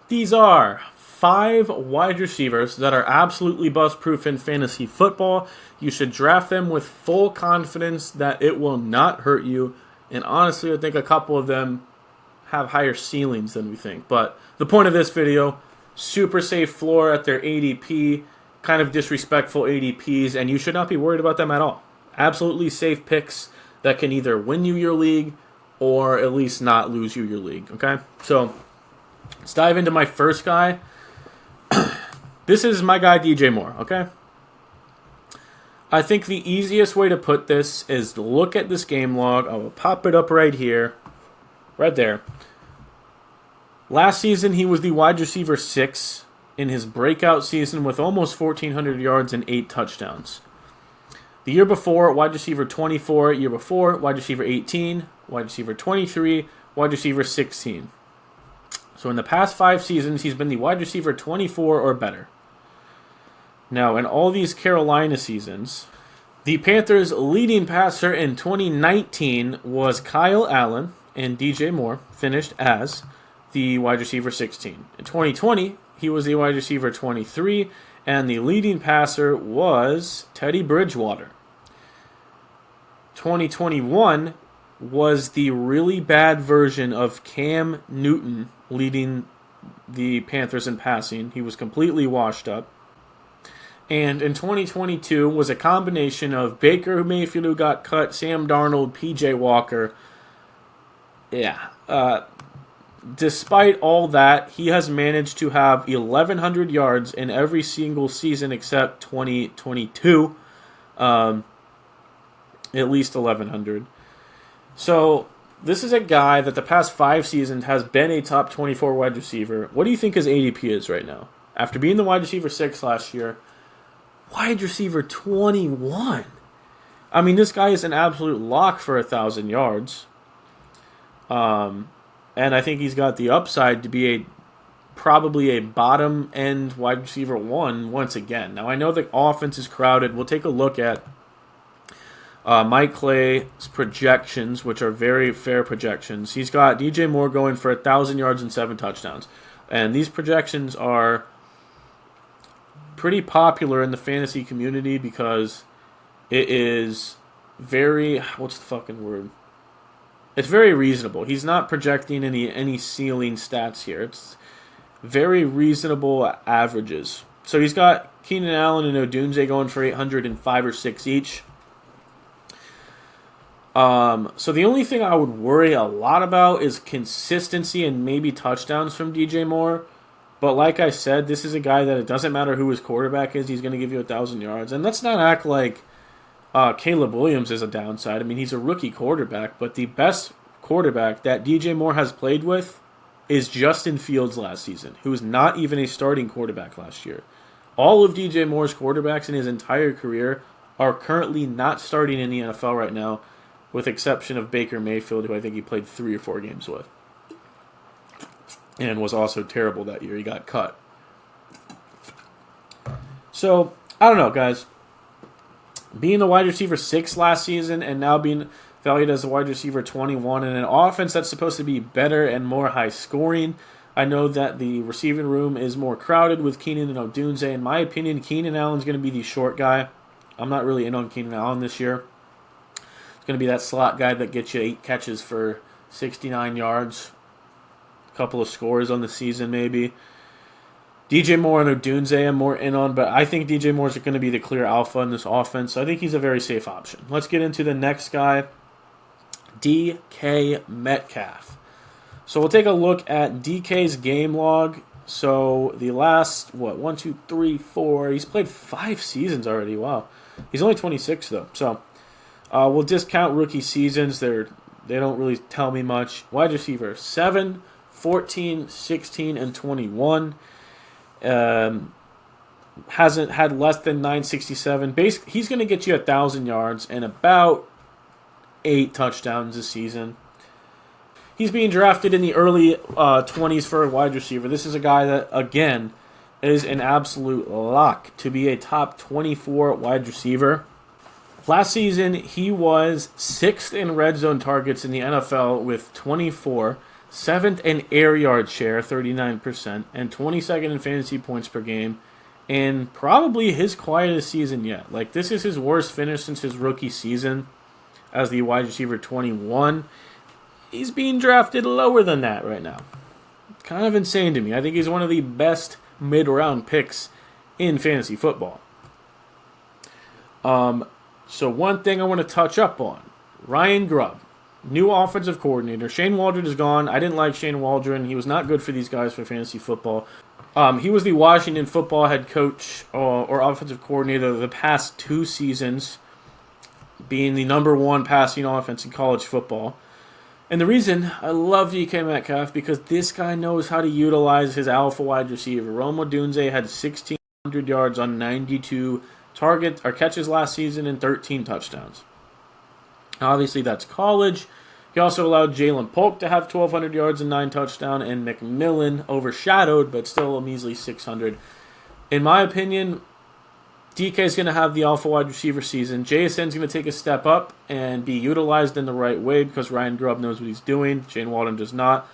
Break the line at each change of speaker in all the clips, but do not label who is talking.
These are 5 wide receivers that are absolutely bust-proof in fantasy football. You should draft them with full confidence that it will not hurt you. And honestly, I think a couple of them have higher ceilings than we think. But the point of this video, super safe floor at their ADP, kind of disrespectful ADPs, and you should not be worried about them at all. Absolutely safe picks that can either win you your league or at least not lose you your league, okay? So let's dive into my first guy. This is my guy, DJ Moore, okay? I think the easiest way to put this is to look at this game log. I will pop it up right here, right there. Last season, he was the wide receiver 6 in his breakout season with almost 1,400 yards and 8 touchdowns. The year before, wide receiver 24. Year before, wide receiver 18. Wide receiver 23. Wide receiver 16. So in the past 5 seasons, he's been the wide receiver 24 or better. Now, in all these Carolina seasons, the Panthers' leading passer in 2019 was Kyle Allen, and DJ Moore finished as the wide receiver 16. In 2020, he was the wide receiver 23, and the leading passer was Teddy Bridgewater. 2021 was the really bad version of Cam Newton leading the Panthers in passing. He was completely washed up. And in 2022 was a combination of Baker Mayfield, who got cut, Sam Darnold, PJ Walker. Despite all that, he has managed to have 1,100 yards in every single season except 2022. At least 1,100. So this is a guy that the past 5 seasons has been a top 24 wide receiver. What do you think his ADP is right now? After being the wide receiver 6 last year, wide receiver 21. I mean, this guy is an absolute lock for 1,000 yards. And I think he's got the upside to be probably a bottom-end wide receiver 1 once again. Now, I know the offense is crowded. We'll take a look at Mike Clay's projections, which are very fair projections. He's got DJ Moore going for 1,000 yards and 7 touchdowns. And these projections are pretty popular in the fantasy community because it is very, what's the fucking word? It's very reasonable. He's not projecting any ceiling stats here. It's very reasonable averages. So he's got Keenan Allen and Odunze going for 805 or 6 each. So the only thing I would worry a lot about is consistency and maybe touchdowns from DJ Moore. But like I said, this is a guy that it doesn't matter who his quarterback is, he's going to give you 1,000 yards. And let's not act like Caleb Williams is a downside. I mean, he's a rookie quarterback, but the best quarterback that DJ Moore has played with is Justin Fields last season, who was not even a starting quarterback last year. All of DJ Moore's quarterbacks in his entire career are currently not starting in the NFL right now, with exception of Baker Mayfield, who I think he played 3 or 4 games with. And was also terrible that year. He got cut. So, I don't know, guys. Being the wide receiver 6 last season and now being valued as a wide receiver 21 in an offense that's supposed to be better and more high scoring. I know that the receiving room is more crowded with Keenan and Odunze. In my opinion, Keenan Allen's going to be the short guy. I'm not really in on Keenan Allen this year. It's going to be that slot guy that gets you 8 catches for 69 yards. Couple of scores on the season maybe. DJ Moore and Odunze I'm more in on, but I think DJ Moore's going to be the clear alpha in this offense, so I think he's a very safe option. Let's get into the next guy, DK Metcalf. So we'll take a look at DK's game log. So the last, 1, 2, 3, 4, he's played 5 seasons already, wow. He's only 26 though, so we'll discount rookie seasons. They don't really tell me much. Wide receiver 7, 14, 16, and 21. Hasn't had less than 967. He's going to get you 1,000 yards and about 8 touchdowns this season. He's being drafted in the early 20s for a wide receiver. This is a guy that, again, is an absolute lock to be a top 24 wide receiver. Last season, he was 6th in red zone targets in the NFL with 24. 7th in air yard share, 39%, and 22nd in fantasy points per game, and probably his quietest season yet. Like, this is his worst finish since his rookie season as the wide receiver 21. He's being drafted lower than that right now. Kind of insane to me. I think he's one of the best mid-round picks in fantasy football. So one thing I want to touch up on. Ryan Grubb, new offensive coordinator. Shane Waldron is gone. I didn't like Shane Waldron. He was not good for these guys for fantasy football. He was the Washington football head coach or offensive coordinator the past 2 seasons, being the number 1 passing offense in college football. And the reason I love DK Metcalf, because this guy knows how to utilize his alpha wide receiver. Rome Odunze had 1,600 yards on 92 targets or catches last season and 13 touchdowns. Obviously, that's college. He also allowed Jalen Polk to have 1,200 yards and 9 touchdowns, and McMillan overshadowed, but still a measly 600. In my opinion, DK is going to have the alpha wide receiver season. JSN's going to take a step up and be utilized in the right way because Ryan Grubb knows what he's doing. Shane Waldron does not.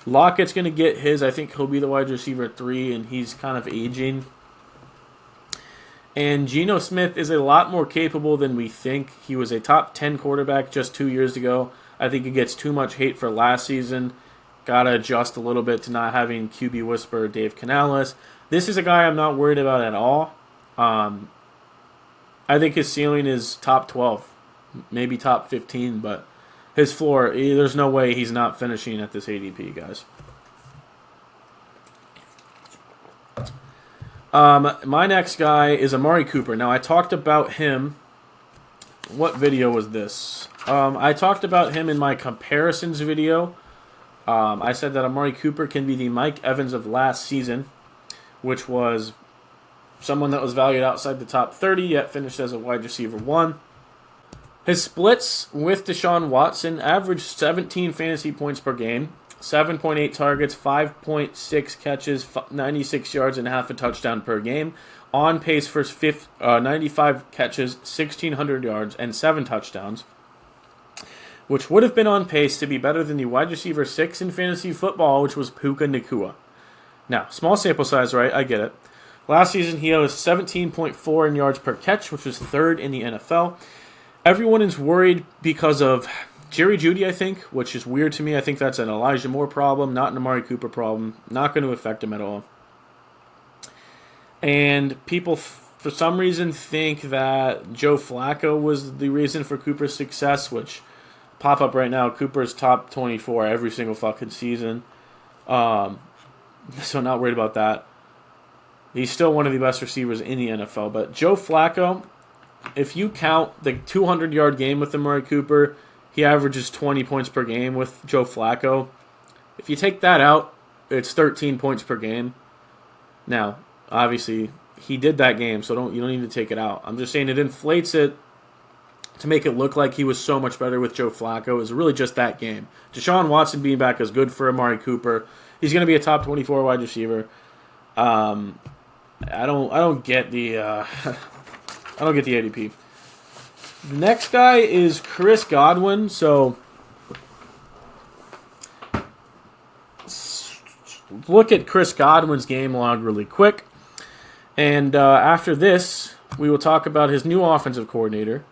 Lockett's going to get his. I think he'll be the wide receiver 3, and he's kind of aging. And Geno Smith is a lot more capable than we think. He was a top 10 quarterback just 2 years ago. I think he gets too much hate for last season. Got to adjust a little bit to not having QB whisperer Dave Canales. This is a guy I'm not worried about at all. I think his ceiling is top 12, maybe top 15, but his floor, there's no way he's not finishing at this ADP, guys. My next guy is Amari Cooper. Now, I talked about him. What video was this? I talked about him in my comparisons video. I said that Amari Cooper can be the Mike Evans of last season, which was someone that was valued outside the top 30, yet finished as a wide receiver 1. His splits with Deshaun Watson averaged 17 fantasy points per game, 7.8 targets, 5.6 catches, 96 yards, and half a touchdown per game. On pace for 95 catches, 1,600 yards, and 7 touchdowns, which would have been on pace to be better than the wide receiver 6 in fantasy football, which was Puka Nacua. Now, small sample size, right? I get it. Last season, he was 17.4 in yards per catch, which was 3rd in the NFL. Everyone is worried because of Jerry Jeudy, I think, which is weird to me. I think that's an Elijah Moore problem, not an Amari Cooper problem. Not going to affect him at all. And people, for some reason, think that Joe Flacco was the reason for Cooper's success, which pop up right now. Cooper's top 24 every single fucking season. So not worried about that. He's still one of the best receivers in the NFL. But Joe Flacco, if you count the 200-yard game with Amari Cooper, he averages 20 points per game with Joe Flacco. If you take that out, it's 13 points per game. Now, obviously, he did that game, so you don't need to take it out. I'm just saying it inflates it to make it look like he was so much better with Joe Flacco. It was really just that game. Deshaun Watson being back is good for Amari Cooper. He's going to be a top 24 wide receiver. I don't get the ADP. The next guy is Chris Godwin. So look at Chris Godwin's game log really quick. And after this, we will talk about his new offensive coordinator.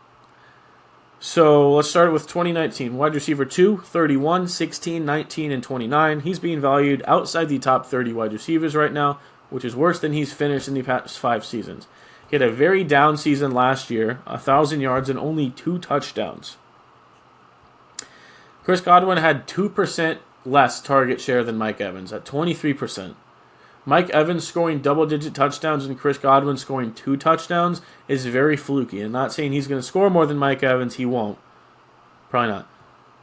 So let's start with 2019. Wide receiver 2, 31, 16, 19, and 29. He's being valued outside the top 30 wide receivers right now, which is worse than he's finished in the past 5 seasons. He had a very down season last year, 1,000 yards and only 2 touchdowns. Chris Godwin had 2% less target share than Mike Evans at 23%. Mike Evans scoring double-digit touchdowns and Chris Godwin scoring 2 touchdowns is very fluky. I'm not saying he's going to score more than Mike Evans. He won't. Probably not.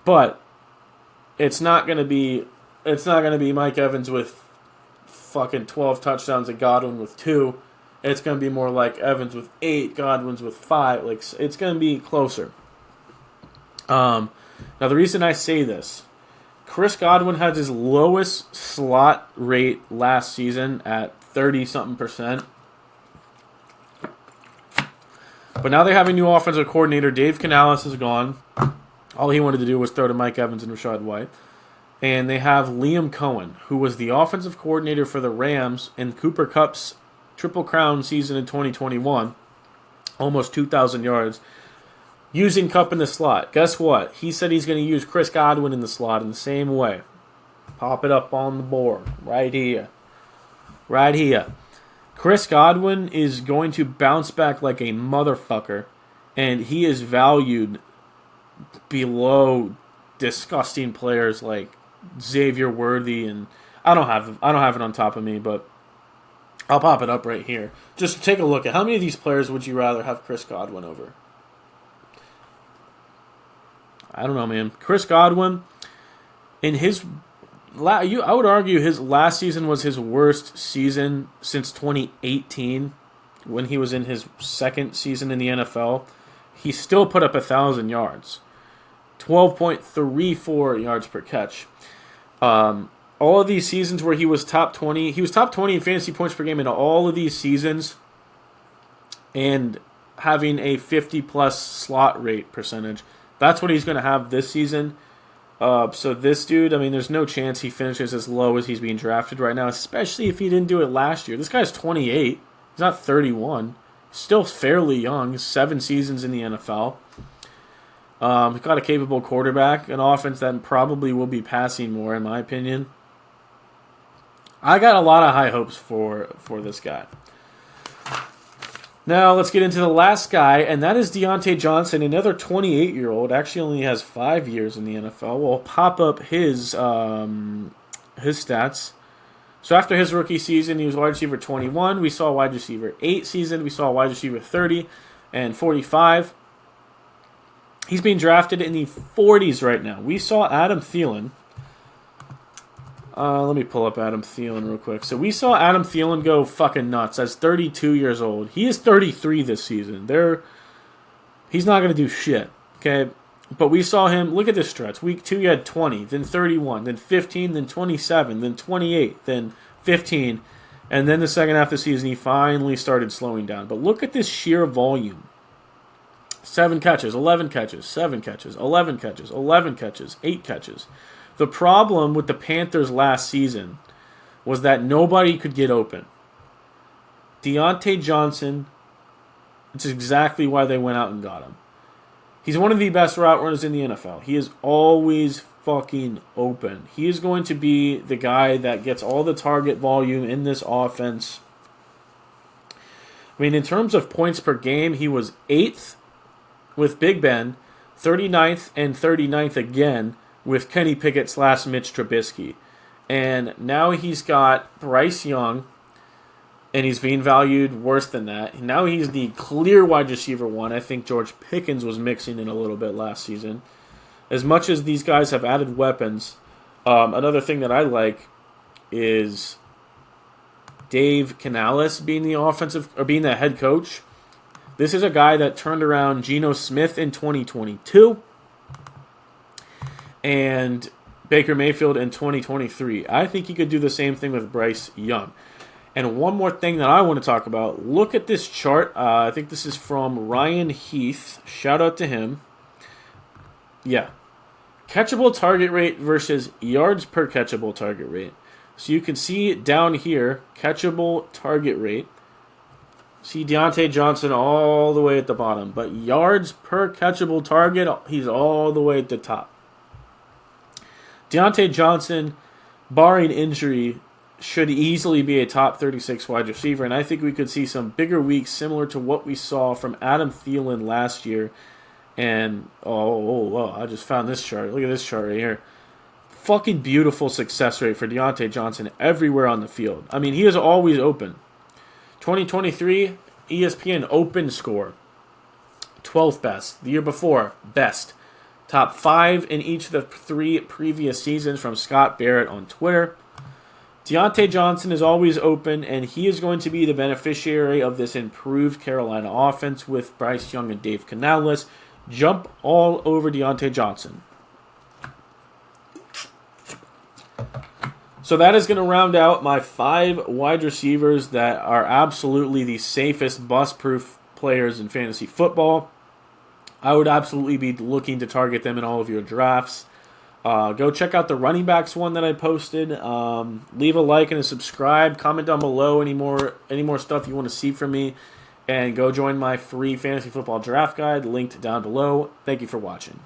But it's not going to be Mike Evans with fucking 12 touchdowns and Godwin with 2. It's going to be more like Evans with 8, Godwin's with 5. Like, it's going to be closer. Now, the reason I say this, Chris Godwin had his lowest slot rate last season at 30-something%. But now they have a new offensive coordinator. Dave Canales is gone. All he wanted to do was throw to Mike Evans and Rachaad White. And they have Liam Cohen, who was the offensive coordinator for the Rams in Cooper Kupp's Triple Crown season in 2021. Almost 2,000 yards. Using Kupp in the slot. Guess what? He said he's going to use Chris Godwin in the slot in the same way. Pop it up on the board. Right here. Right here. Chris Godwin is going to bounce back like a motherfucker. And he is valued below disgusting players like Xavier Worthy, and I don't have it on top of me, but I'll pop it up right here. Just take a look at how many of these players would you rather have Chris Godwin over? I don't know, man. Chris Godwin, in his, I would argue his last season was his worst season since 2018, when he was in his second season in the NFL. He still put up 1,000 yards, 12.34 yards per catch. All of these seasons where he was top 20, he was top 20 in fantasy points per game in all of these seasons, and having a 50-plus slot rate percentage. That's what he's going to have this season. So this dude, I mean, there's no chance he finishes as low as he's being drafted right now, especially if he didn't do it last year. This guy's 28. He's not 31. Still fairly young. 7 seasons in the NFL. He's got a capable quarterback, an offense that probably will be passing more, in my opinion. I got a lot of high hopes for this guy. Now, let's get into the last guy, and that is Diontae Johnson, another 28-year-old. Actually only has 5 years in the NFL. We'll pop up his stats. So after his rookie season, he was wide receiver 21. We saw wide receiver 8 season. We saw wide receiver 30 and 45. He's being drafted in the 40s right now. We saw Adam Thielen. Let me pull up Adam Thielen real quick. So we saw Adam Thielen go fucking nuts. That's 32 years old. He is 33 this season. He's not going to do shit. Okay? But we saw him, look at this stretch. Week 2, he had 20, then 31, then 15, then 27, then 28, then 15. And then the second half of the season, he finally started slowing down. But look at this sheer volume. 7 catches, 11 catches, 7 catches, 11 catches, 11 catches, 8 catches. The problem with the Panthers last season was that nobody could get open. Diontae Johnson, it's exactly why they went out and got him. He's one of the best route runners in the NFL. He is always fucking open. He is going to be the guy that gets all the target volume in this offense. I mean, in terms of points per game, he was 8th with Big Ben, 39th and 39th again with Kenny Pickett / Mitch Trubisky. And now he's got Bryce Young, and he's being valued worse than that. Now he's the clear wide receiver 1. I think George Pickens was mixing in a little bit last season. As much as these guys have added weapons, another thing that I like is Dave Canales being being the head coach. This is a guy that turned around Geno Smith in 2022 and Baker Mayfield in 2023. I think he could do the same thing with Bryce Young. And one more thing that I want to talk about. Look at this chart. I think this is from Ryan Heath. Shout out to him. Yeah. Catchable target rate versus yards per catchable target rate. So you can see down here, catchable target rate. See Diontae Johnson all the way at the bottom. But yards per catchable target, he's all the way at the top. Diontae Johnson, barring injury, should easily be a top 36 wide receiver. And I think we could see some bigger weeks similar to what we saw from Adam Thielen last year. And, I just found this chart. Look at this chart right here. Fucking beautiful success rate for Diontae Johnson everywhere on the field. I mean, he is always open. 2023 ESPN open score, 12th best. The year before, best. Top 5 in each of the 3 previous seasons from Scott Barrett on Twitter. Diontae Johnson is always open, and he is going to be the beneficiary of this improved Carolina offense with Bryce Young and Dave Canales. Jump all over Diontae Johnson. So that is going to round out my 5 wide receivers that are absolutely the safest bust-proof players in fantasy football. I would absolutely be looking to target them in all of your drafts. Go check out the running backs one that I posted. Leave a like and a subscribe. Comment down below any more stuff you want to see from me. And go join my free fantasy football draft guide linked down below. Thank you for watching.